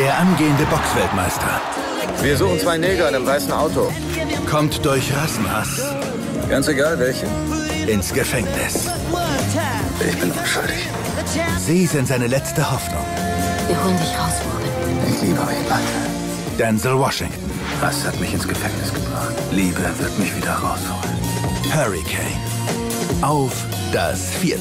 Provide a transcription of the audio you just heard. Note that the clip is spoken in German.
Der angehende Boxweltmeister Wir suchen 2 Neger in einem weißen Auto. kommt durch Rassenhass Ganz egal welche. ins Gefängnis. Ich bin unschuldig. Sie sind seine letzte Hoffnung. Wir holen dich raus, Warren. Ich liebe euch alle. Denzel Washington, Was hat mich ins Gefängnis gebracht? Liebe wird mich wieder rausholen. Hurricane. Auf das 4.